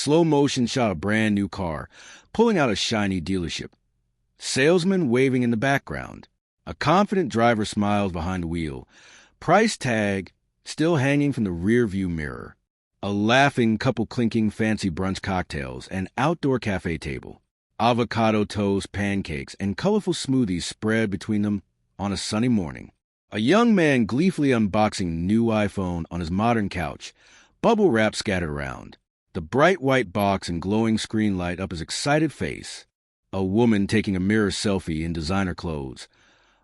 slow motion shot of a brand new car, pulling out a shiny dealership. Salesman waving in the background. A confident driver smiles behind the wheel. Price tag still hanging from the rear view mirror. A laughing couple clinking fancy brunch cocktails, an outdoor cafe table. Avocado toast, pancakes, and colorful smoothies spread between them on a sunny morning. A young man gleefully unboxing new iPhone on his modern couch, bubble wrap scattered around. The bright white box and glowing screen light up his excited face. A woman taking a mirror selfie in designer clothes,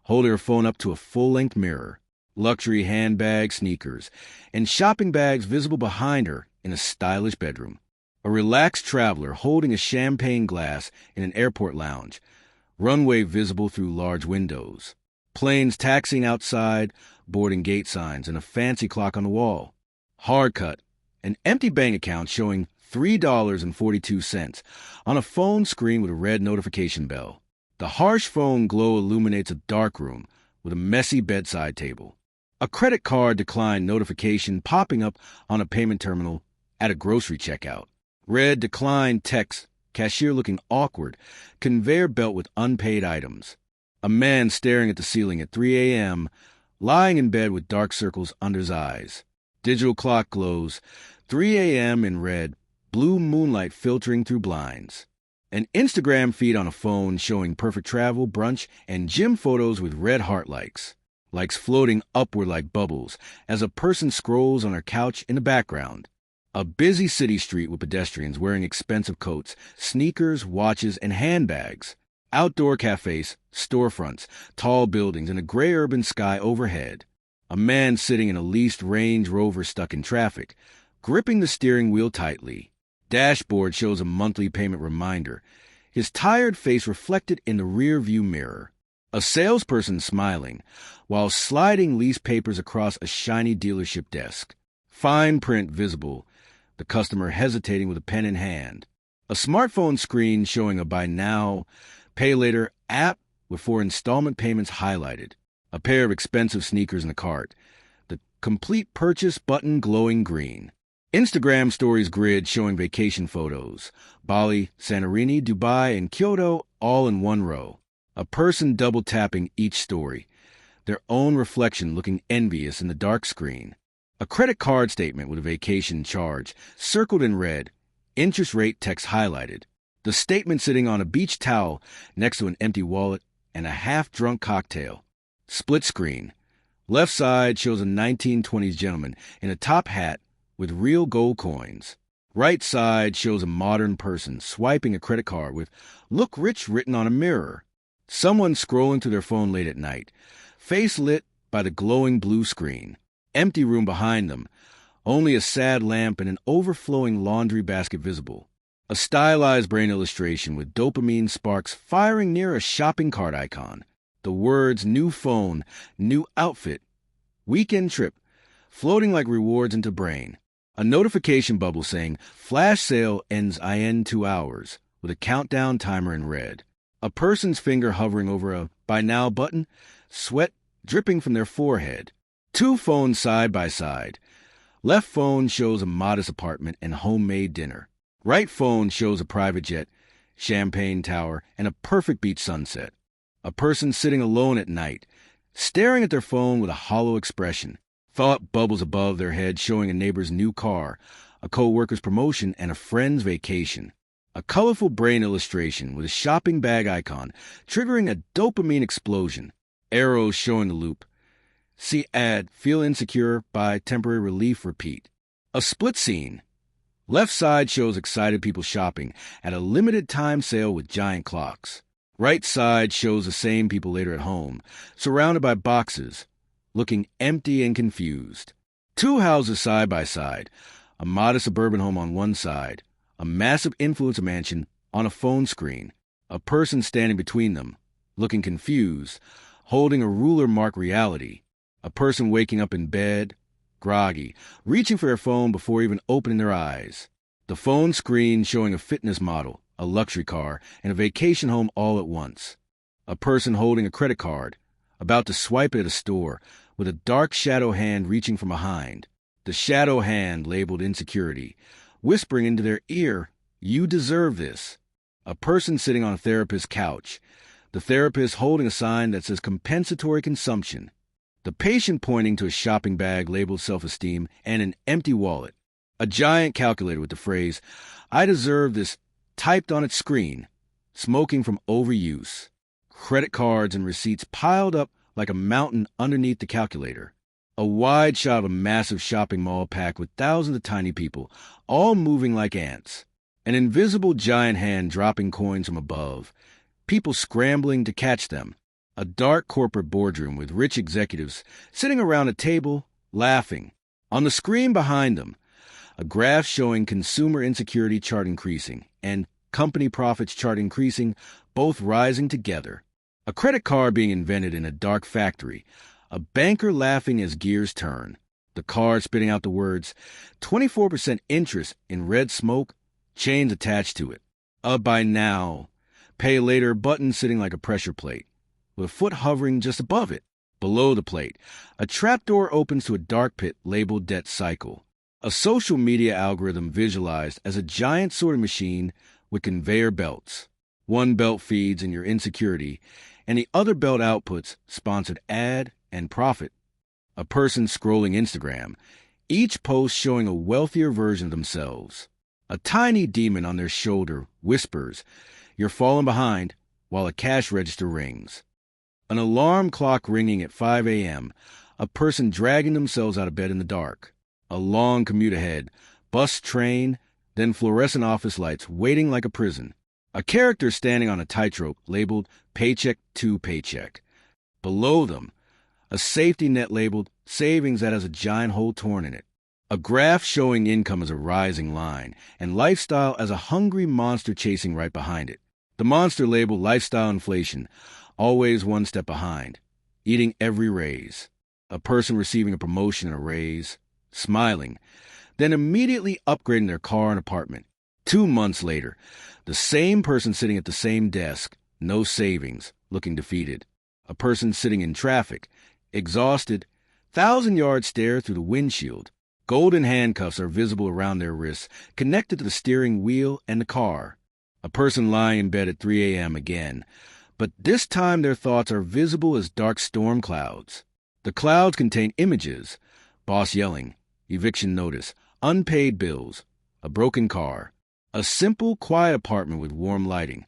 holding her phone up to a full-length mirror. Luxury handbags, sneakers, and shopping bags visible behind her in a stylish bedroom. A relaxed traveler holding a champagne glass in an airport lounge. Runway visible through large windows. Planes taxiing outside, boarding gate signs, and a fancy clock on the wall. Hard cut. An empty bank account showing $3.42 on a phone screen with a red notification bell. The harsh phone glow illuminates a dark room with a messy bedside table. A credit card decline notification popping up on a payment terminal at a grocery checkout. Red decline text, cashier looking awkward, conveyor belt with unpaid items. A man staring at the ceiling at 3 a.m., lying in bed with dark circles under his eyes. Digital clock glows, 3 a.m. in red, blue moonlight filtering through blinds. An Instagram feed on a phone showing perfect travel, brunch, and gym photos with red heart likes. Likes floating upward like bubbles as a person scrolls on her couch in the background. A busy city street with pedestrians wearing expensive coats, sneakers, watches, and handbags. Outdoor cafes, storefronts, tall buildings, and a gray urban sky overhead. A man sitting in a leased Range Rover stuck in traffic, gripping the steering wheel tightly. Dashboard shows a monthly payment reminder, his tired face reflected in the rear view mirror. A salesperson smiling, while sliding lease papers across a shiny dealership desk. Fine print visible, the customer hesitating with a pen in hand. A smartphone screen showing a buy now, pay later app with 4 installment payments highlighted. A pair of expensive sneakers in the cart. The complete purchase button glowing green. Instagram stories grid showing vacation photos. Bali, Santorini, Dubai, and Kyoto all in one row. A person double-tapping each story, their own reflection looking envious in the dark screen. A credit card statement with a vacation charge, circled in red, interest rate text highlighted. The statement sitting on a beach towel next to an empty wallet and a half-drunk cocktail. Split screen. Left side shows a 1920s gentleman in a top hat with real gold coins. Right side shows a modern person swiping a credit card with "Look Rich" written on a mirror. Someone scrolling through their phone late at night, face lit by the glowing blue screen. Empty room behind them, only a sad lamp and an overflowing laundry basket visible. A stylized brain illustration with dopamine sparks firing near a shopping cart icon. The words "new phone, new outfit, weekend trip," floating like rewards into brain. A notification bubble saying "Flash sale ends in 2 hours," with a countdown timer in red. A person's finger hovering over a "Buy Now" button, sweat dripping from their forehead. 2 phones side by side. Left phone shows a modest apartment and homemade dinner. Right phone shows a private jet, champagne tower, and a perfect beach sunset. A person sitting alone at night, staring at their phone with a hollow expression. Thought bubbles above their head showing a neighbor's new car, a co-worker's promotion, and a friend's vacation. A colorful brain illustration with a shopping bag icon, triggering a dopamine explosion. Arrows showing the loop. See ad, feel insecure, buy temporary relief, repeat. A split scene. Left side shows excited people shopping at a limited time sale with giant clocks. Right side shows the same people later at home, surrounded by boxes, looking empty and confused. 2 houses side by side, a modest suburban home on one side, a massive influencer mansion on a phone screen, a person standing between them, looking confused, holding a ruler marked reality, a person waking up in bed, groggy, reaching for their phone before even opening their eyes. The phone screen showing a fitness model, a luxury car, and a vacation home all at once. A person holding a credit card, about to swipe it at a store, with a dark shadow hand reaching from behind. The shadow hand labeled insecurity, whispering into their ear, "You deserve this." A person sitting on a therapist's couch. The therapist holding a sign that says compensatory consumption. The patient pointing to a shopping bag labeled self-esteem and an empty wallet. A giant calculator with the phrase, "I deserve this," typed on its screen. Smoking from overuse. Credit cards and receipts piled up like a mountain underneath the calculator. A wide shot of a massive shopping mall packed with thousands of tiny people, all moving like ants. An invisible giant hand dropping coins from above. People scrambling to catch them. A dark corporate boardroom with rich executives sitting around a table, laughing. On the screen behind them, a graph showing consumer insecurity chart increasing and company profits chart increasing, both rising together. A credit card being invented in a dark factory. A banker laughing as gears turn. The card spitting out the words, 24% interest in red smoke, chains attached to it. A buy now, pay later button sitting like a pressure plate, with a foot hovering just above it. Below the plate, a trapdoor opens to a dark pit labeled debt cycle. A social media algorithm visualized as a giant sorting machine with conveyor belts. One belt feeds in your insecurity, and the other belt outputs sponsored ad and profit. A person scrolling Instagram, each post showing a wealthier version of themselves. A tiny demon on their shoulder whispers, "You're falling behind," while a cash register rings. An alarm clock ringing at 5 a.m., a person dragging themselves out of bed in the dark. A long commute ahead, bus, train, then fluorescent office lights waiting like a prison. A character standing on a tightrope labeled paycheck to paycheck. Below them, a safety net labeled savings that has a giant hole torn in it. A graph showing income as a rising line and lifestyle as a hungry monster chasing right behind it. The monster labeled lifestyle inflation, always one step behind, eating every raise. A person receiving a promotion and a raise, smiling, then immediately upgrading their car and apartment. 2 months later, the same person sitting at the same desk, no savings, looking defeated. A person sitting in traffic, exhausted, 1,000-yard stare through the windshield. Golden handcuffs are visible around their wrists, connected to the steering wheel and the car. A person lying in bed at 3 a.m. again, but this time their thoughts are visible as dark storm clouds. The clouds contain images, boss yelling, eviction notice, unpaid bills, a broken car, a simple, quiet apartment with warm lighting,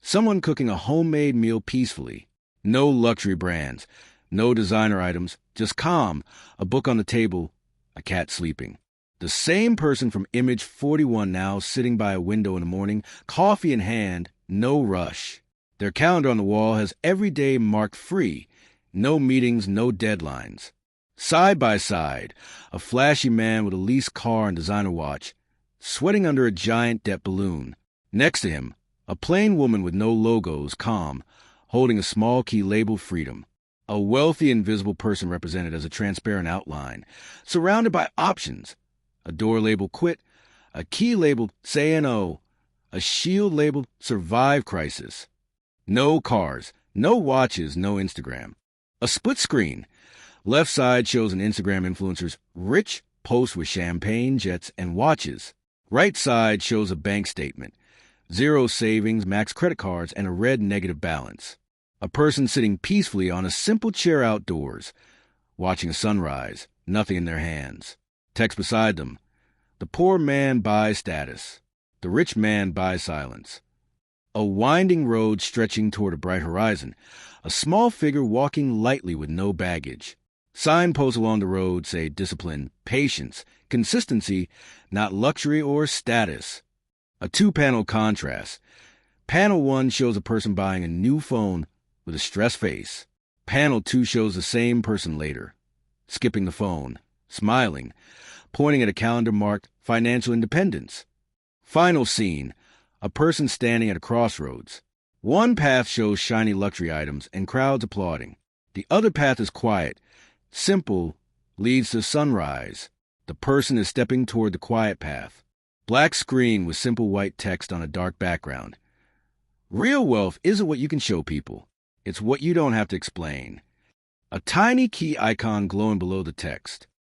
someone cooking a homemade meal peacefully, no luxury brands, no designer items, just calm, a book on the table, a cat sleeping. The same person from image 41 now sitting by a window in the morning, coffee in hand, no rush. Their calendar on the wall has every day marked free, no meetings, no deadlines. Side by side, a flashy man with a leased car and designer watch, sweating under a giant debt balloon. Next to him, a plain woman with no logos, calm, holding a small key labeled freedom. A wealthy invisible person represented as a transparent outline, surrounded by options. A door labeled quit, a key labeled say no, a shield labeled survive crisis. No cars, no watches, no Instagram. A split screen. Left side shows an Instagram influencer's rich post with champagne, jets, and watches. Right side shows a bank statement. 0 savings, max credit cards, and a red negative balance. A person sitting peacefully on a simple chair outdoors, watching a sunrise, nothing in their hands. Text beside them. The poor man buys status. The rich man buys silence. A winding road stretching toward a bright horizon. A small figure walking lightly with no baggage. Signposts along the road say discipline, patience, consistency, not luxury or status. A 2-panel contrast. Panel 1 shows a person buying a new phone with a stressed face. Panel 2 shows the same person later, skipping the phone, smiling, pointing at a calendar marked financial independence. Final scene, a person standing at a crossroads. One path shows shiny luxury items and crowds applauding. The other path is quiet, simple, leads to sunrise. The person is stepping toward the quiet path. Black screen with simple white text on a dark background. Real wealth isn't what you can show people. It's what you don't have to explain. A tiny key icon glowing below the text.